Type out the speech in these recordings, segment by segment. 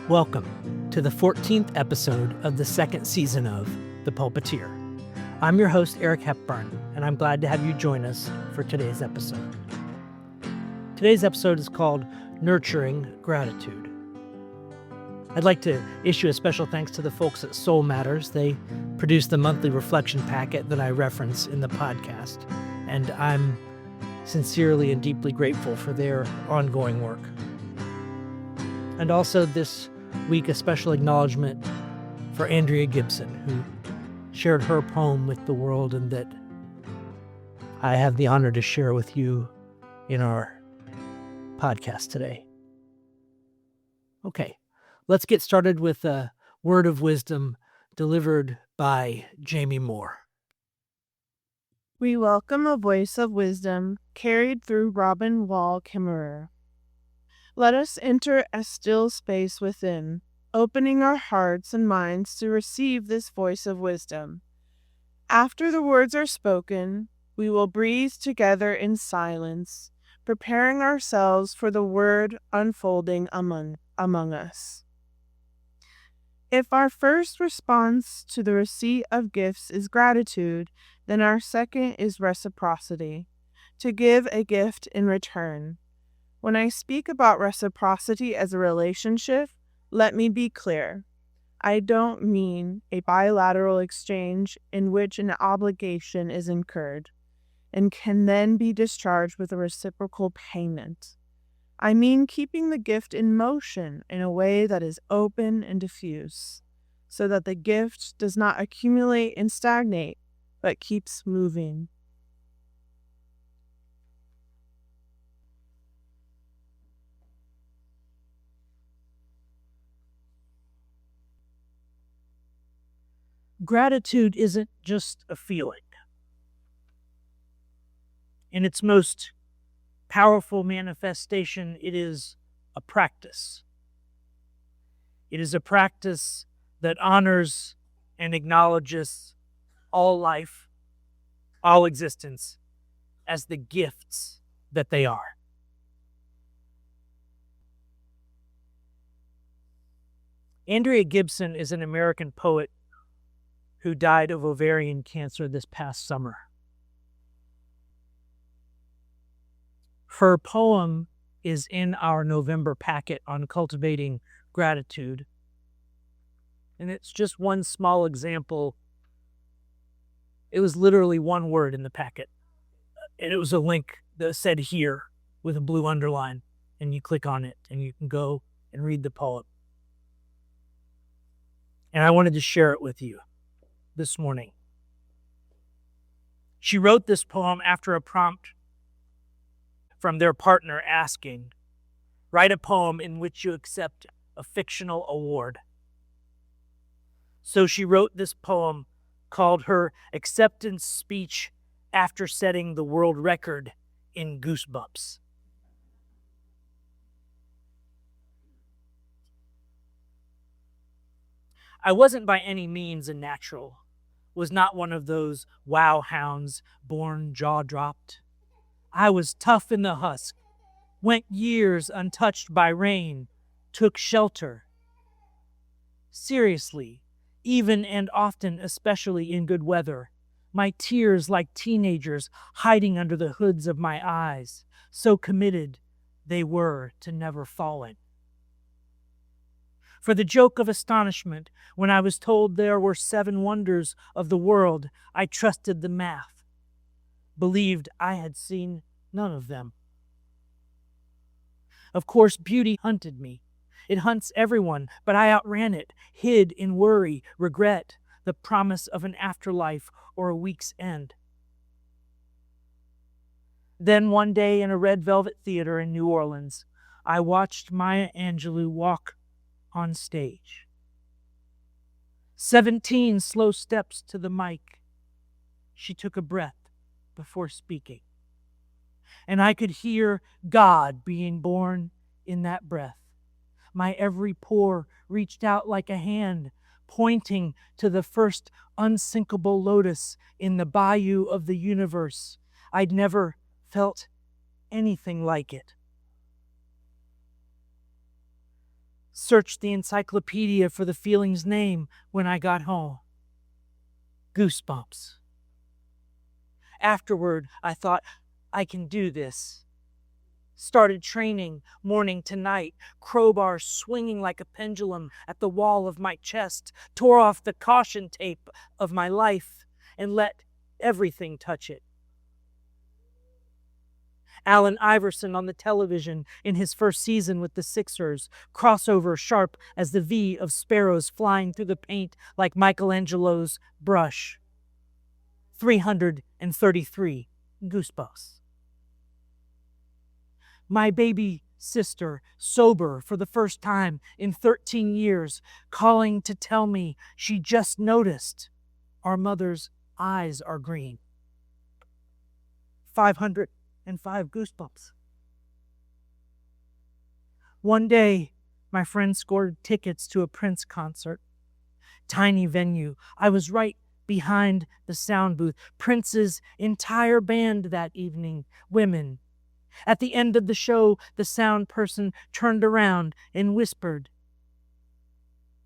Welcome to the 14th episode of the second season of The Pulpiteer. I'm your host, Eric Hepburn, and I'm glad to have you join us for today's episode. Today's episode is called Nurturing Gratitude. I'd like to issue a special thanks to the folks at Soul Matters. They produce the monthly reflection packet that I reference in the podcast, and I'm sincerely and deeply grateful for their ongoing work. And also this week, a special acknowledgement for Andrea Gibson, who shared her poem with the world and that I have the honor to share with you in our podcast today. Okay, let's get started with a word of wisdom delivered by Jamie Moore. We welcome a voice of wisdom carried through Robin Wall Kimmerer. Let us enter a still space within, opening our hearts and minds to receive this voice of wisdom. After the words are spoken, we will breathe together in silence, preparing ourselves for the word unfolding among us. If our first response to the receipt of gifts is gratitude, then our second is reciprocity, to give a gift in return. When I speak about reciprocity as a relationship, let me be clear. I don't mean a bilateral exchange in which an obligation is incurred and can then be discharged with a reciprocal payment. I mean keeping the gift in motion in a way that is open and diffuse, so that the gift does not accumulate and stagnate, but keeps moving. Gratitude isn't just a feeling. In its most powerful manifestation, it is a practice. It is a practice that honors and acknowledges all life, all existence, as the gifts that they are. Andrea Gibson is an American poet who died of ovarian cancer this past summer. Her poem is in our November packet on cultivating gratitude. And it's just one small example. It was literally one word in the packet. And it was a link that said "here" with a blue underline. And you click on it and you can go and read the poem. And I wanted to share it with you this morning. She wrote this poem after a prompt from their partner asking, "Write a poem in which you accept a fictional award." So she wrote this poem called her acceptance speech after setting the world record in goosebumps. I wasn't by any means a natural, was not one of those wow hounds born jaw-dropped. I was tough in the husk, went years untouched by rain, took shelter. Seriously, even and often, especially in good weather, my tears like teenagers hiding under the hoods of my eyes, so committed they were to never falling. For the joke of astonishment, when I was told there were 7 wonders of the world, I trusted the math, believed I had seen none of them. Of course, beauty hunted me. It hunts everyone, but I outran it, hid in worry, regret, the promise of an afterlife or a week's end. Then one day in a red velvet theater in New Orleans, I watched Maya Angelou walk on stage. 17 slow steps to the mic. She took a breath before speaking. And I could hear God being born in that breath. My every pore reached out like a hand, pointing to the first unsinkable lotus in the bayou of the universe. I'd never felt anything like it. Searched the encyclopedia for the feeling's name when I got home. Goosebumps. Afterward, I thought, I can do this. Started training morning to night, crowbar swinging like a pendulum at the wall of my chest, tore off the caution tape of my life, and let everything touch it. Allen Iverson on the television in his first season with the Sixers, crossover sharp as the V of sparrows flying through the paint like Michelangelo's brush. 333 goosebumps. My baby sister, sober for the first time in 13 years, calling to tell me she just noticed our mother's eyes are green. 505 goosebumps. One day, my friend scored tickets to a Prince concert. Tiny venue. I was right behind the sound booth. Prince's entire band that evening, women. At the end of the show, the sound person turned around and whispered.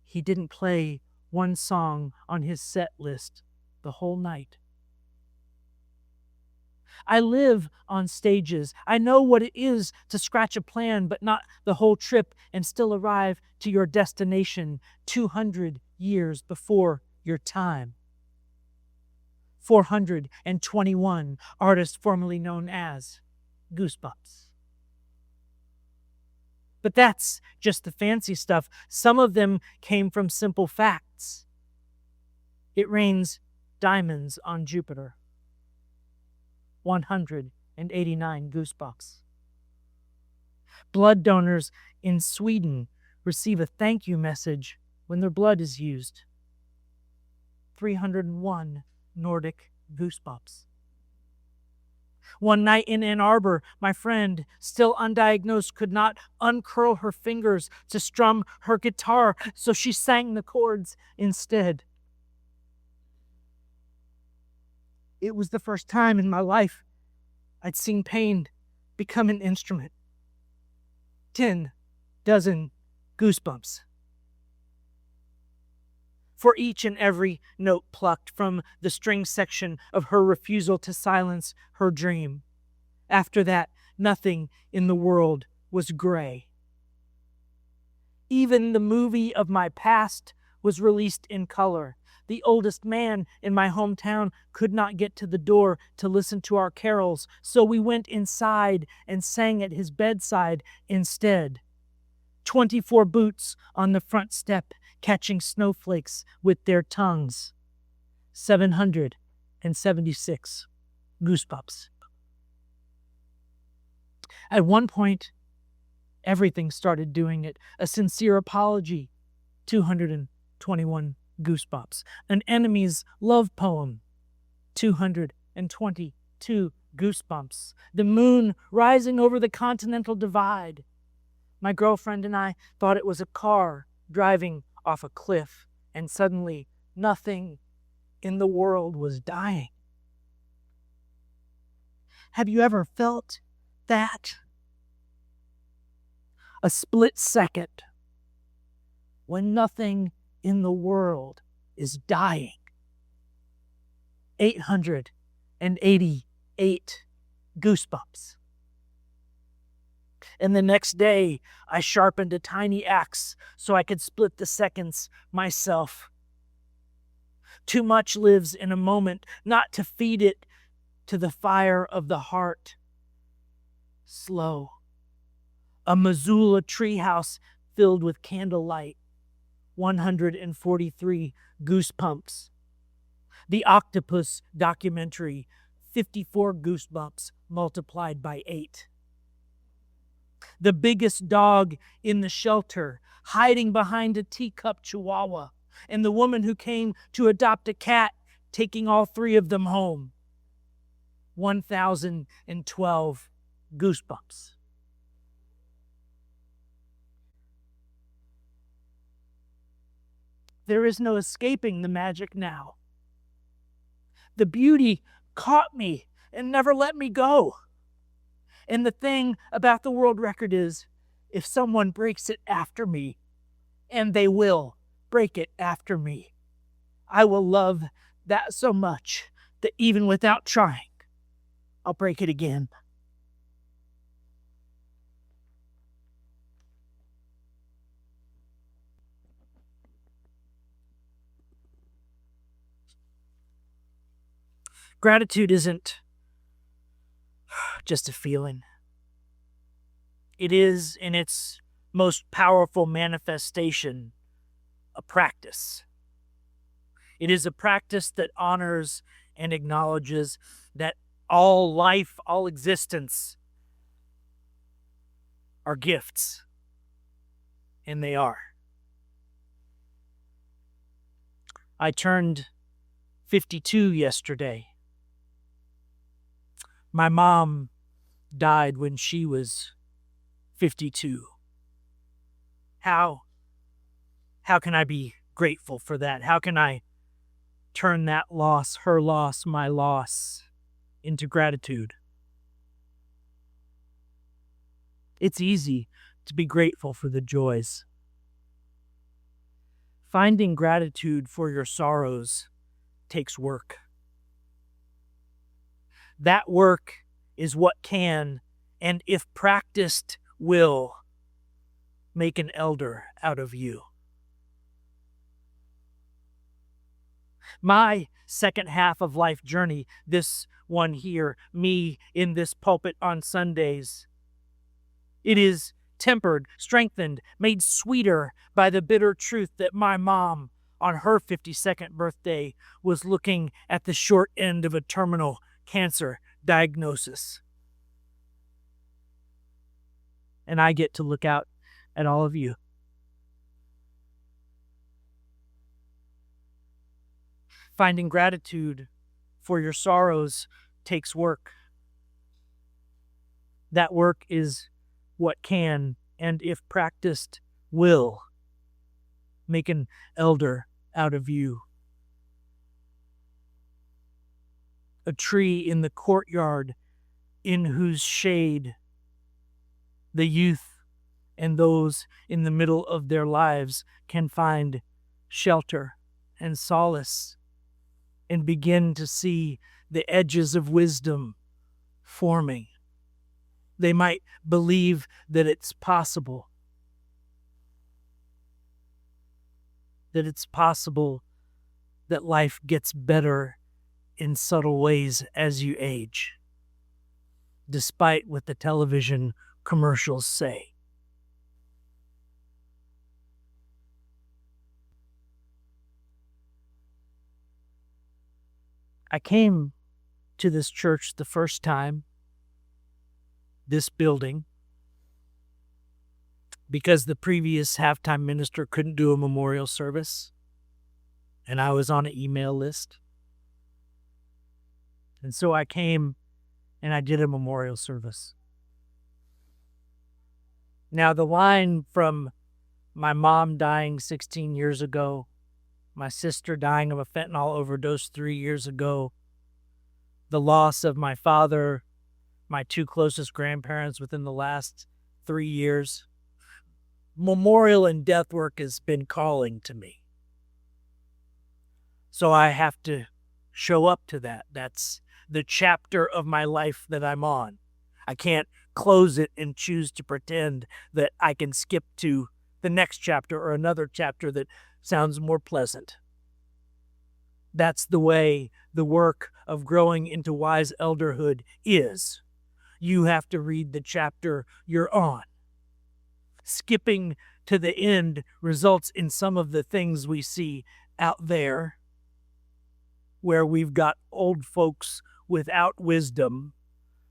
He didn't play one song on his set list the whole night. I live on stages. I know what it is to scratch a plan, but not the whole trip, and still arrive to your destination 200 years before your time. 421 artists formerly known as Goosebumps. But that's just the fancy stuff. Some of them came from simple facts. It rains diamonds on Jupiter. 189 goosebumps. Blood donors in Sweden receive a thank you message when their blood is used. 301 Nordic goosebumps. One night in Ann Arbor, my friend, still undiagnosed, could not uncurl her fingers to strum her guitar, so she sang the chords instead. It was the first time in my life I'd seen pain become an instrument. 10 dozen goosebumps. For each and every note plucked from the string section of her refusal to silence her dream. After that, nothing in the world was gray. Even the movie of my past was released in color. The oldest man in my hometown could not get to the door to listen to our carols, so we went inside and sang at his bedside instead. 24 boots on the front step, catching snowflakes with their tongues. 776 goosebumps. At one point, everything started doing it. A sincere apology. 221 goosebumps. An enemy's love poem. 222 goosebumps. The moon rising over the continental divide. My girlfriend and I thought it was a car driving off a cliff, and suddenly nothing in the world was dying. Have you ever felt that? A split second when nothing in the world is dying. 888 goosebumps. And the next day, I sharpened a tiny axe so I could split the seconds myself. Too much lives in a moment, not to feed it to the fire of the heart. Slow. A Missoula treehouse filled with candlelight. 143 goosebumps. The Octopus documentary, 54 goosebumps multiplied by 8. The biggest dog in the shelter, hiding behind a teacup chihuahua, and the woman who came to adopt a cat, taking all 3 of them home. 1,012 goosebumps. There is no escaping the magic now. The beauty caught me and never let me go. And the thing about the world record is, if someone breaks it after me, and they will break it after me. I will love that so much that even without trying, I'll break it again. Gratitude isn't just a feeling. It is, in its most powerful manifestation, a practice. It is a practice that honors and acknowledges that all life, all existence are gifts. And they are. I turned 52 yesterday. My mom died when she was 52. How can I be grateful for that? How can I turn that loss, her loss, my loss, into gratitude? It's easy to be grateful for the joys. Finding gratitude for your sorrows takes work. That work is what can, and if practiced, will make an elder out of you. My second half of life journey, this one here, me in this pulpit on Sundays, it is tempered, strengthened, made sweeter by the bitter truth that my mom, on her 52nd birthday, was looking at the short end of a terminal cancer diagnosis. And I get to look out at all of you. Finding gratitude for your sorrows takes work. That work is what can, and if practiced, will make an elder out of you. A tree in the courtyard in whose shade the youth and those in the middle of their lives can find shelter and solace and begin to see the edges of wisdom forming. They might believe that it's possible. That it's possible that life gets better in subtle ways as you age, despite what the television commercials say. I came to this church the first time, this building, because the previous halftime minister couldn't do a memorial service, and I was on an email list. And so I came and I did a memorial service. Now, the line from my mom dying 16 years ago, my sister dying of a fentanyl overdose 3 years ago, the loss of my father, my two closest grandparents within the last 3 years, memorial and death work has been calling to me. So I have to show up to that. That's the chapter of my life that I'm on. I can't close it and choose to pretend that I can skip to the next chapter or another chapter that sounds more pleasant. That's the way the work of growing into wise elderhood is. You have to read the chapter you're on. Skipping to the end results in some of the things we see out there, where we've got old folks without wisdom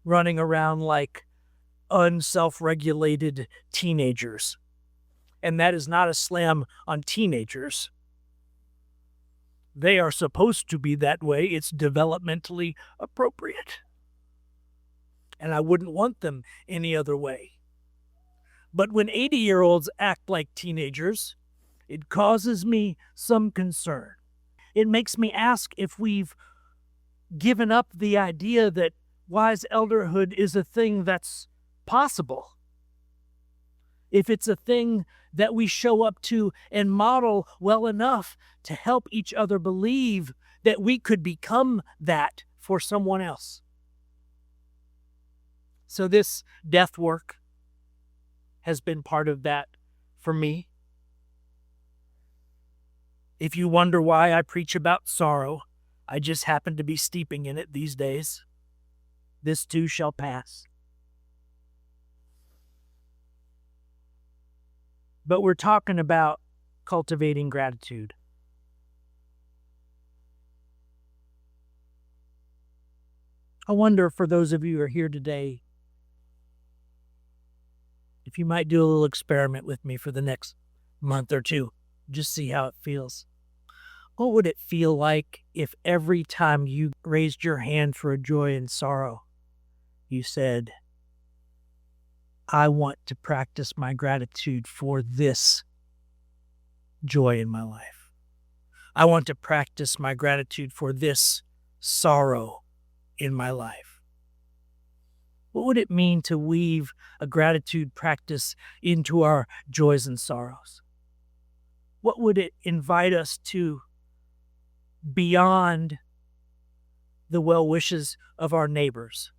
running around like unself-regulated teenagers. And that is not a slam on teenagers. They are supposed to be that way. It's developmentally appropriate. And I wouldn't want them any other way. But when 80-year-olds act like teenagers, it causes me some concern. It makes me ask if we've given up the idea that wise elderhood is a thing that's possible. if it's a thing that we show up to and model well enough to help each other believe that we could become that for someone else. So this death work has been part of that for me. If you wonder why I preach about sorrow, I just happen to be steeping in it these days. This too shall pass. But we're talking about cultivating gratitude. I wonder, for those of you who are here today, if you might do a little experiment with me for the next month or two, just see how it feels. What would it feel like if every time you raised your hand for a joy and sorrow, you said, I want to practice my gratitude for this joy in my life. I want to practice my gratitude for this sorrow in my life. What would it mean to weave a gratitude practice into our joys and sorrows? What would it invite us to beyond the well wishes of our neighbors?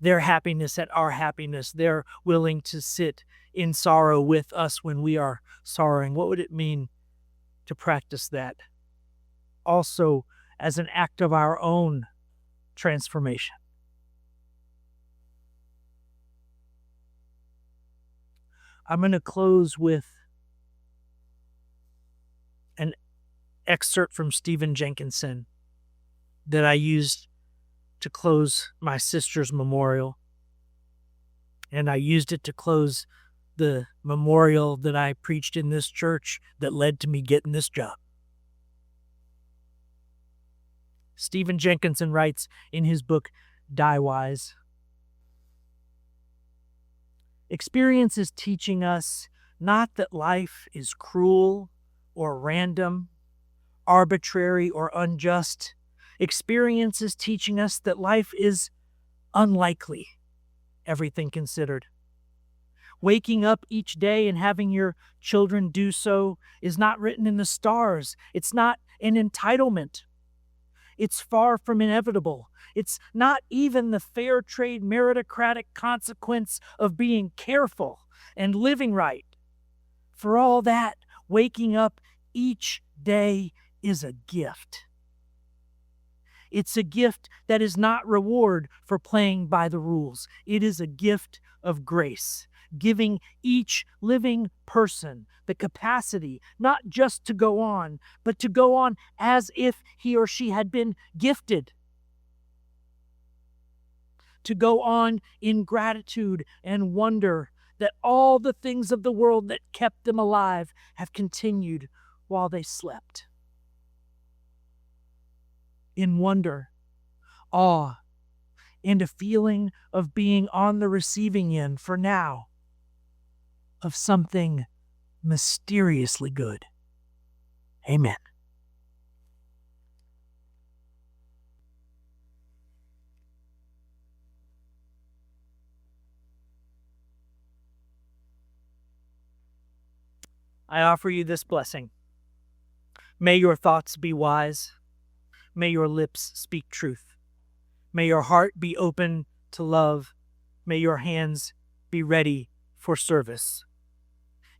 Their happiness at our happiness. They're willing to sit in sorrow with us when we are sorrowing. What would it mean to practice that? Also, as an act of our own transformation. I'm going to close with an excerpt from Stephen Jenkinson that I used to close my sister's memorial. And I used it to close the memorial that I preached in this church that led to me getting this job. Stephen Jenkinson writes in his book, Die Wise, experience is teaching us not that life is cruel or random, arbitrary or unjust. Experience is teaching us that life is unlikely, everything considered. Waking up each day and having your children do so is not written in the stars. It's not an entitlement. It's far from inevitable. It's not even the fair trade meritocratic consequence of being careful and living right. For all that, waking up each day is a gift. It's a gift that is not reward for playing by the rules. It is a gift of grace, giving each living person the capacity not just to go on, but to go on as if he or she had been gifted. To go on in gratitude and wonder that all the things of the world that kept them alive have continued while they slept. In wonder, awe, and a feeling of being on the receiving end for now of something mysteriously good. Amen. I offer you this blessing. May your thoughts be wise. May your lips speak truth. May your heart be open to love. May your hands be ready for service.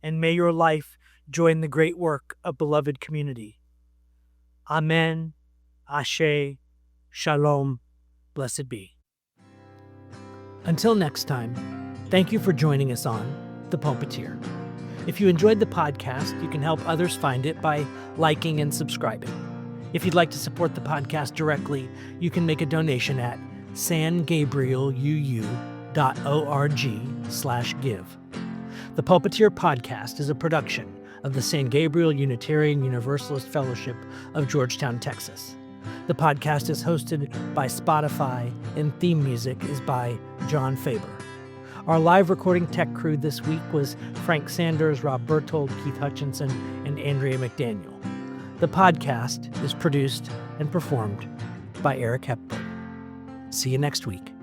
And may your life join the great work of beloved community. Amen, Ashe, Shalom, blessed be. Until next time, thank you for joining us on The Pulpiteer. If you enjoyed the podcast, you can help others find it by liking and subscribing. If you'd like to support the podcast directly, you can make a donation at sangabrieluu.org/give. The Pulpiteer Podcast is a production of the San Gabriel Unitarian Universalist Fellowship of Georgetown, Texas. The podcast is hosted by Spotify, and theme music is by John Faber. Our live recording tech crew this week was Frank Sanders, Rob Berthold, Keith Hutchinson, and Andrea McDaniel. The podcast is produced and performed by Eric Hepburn. See you next week.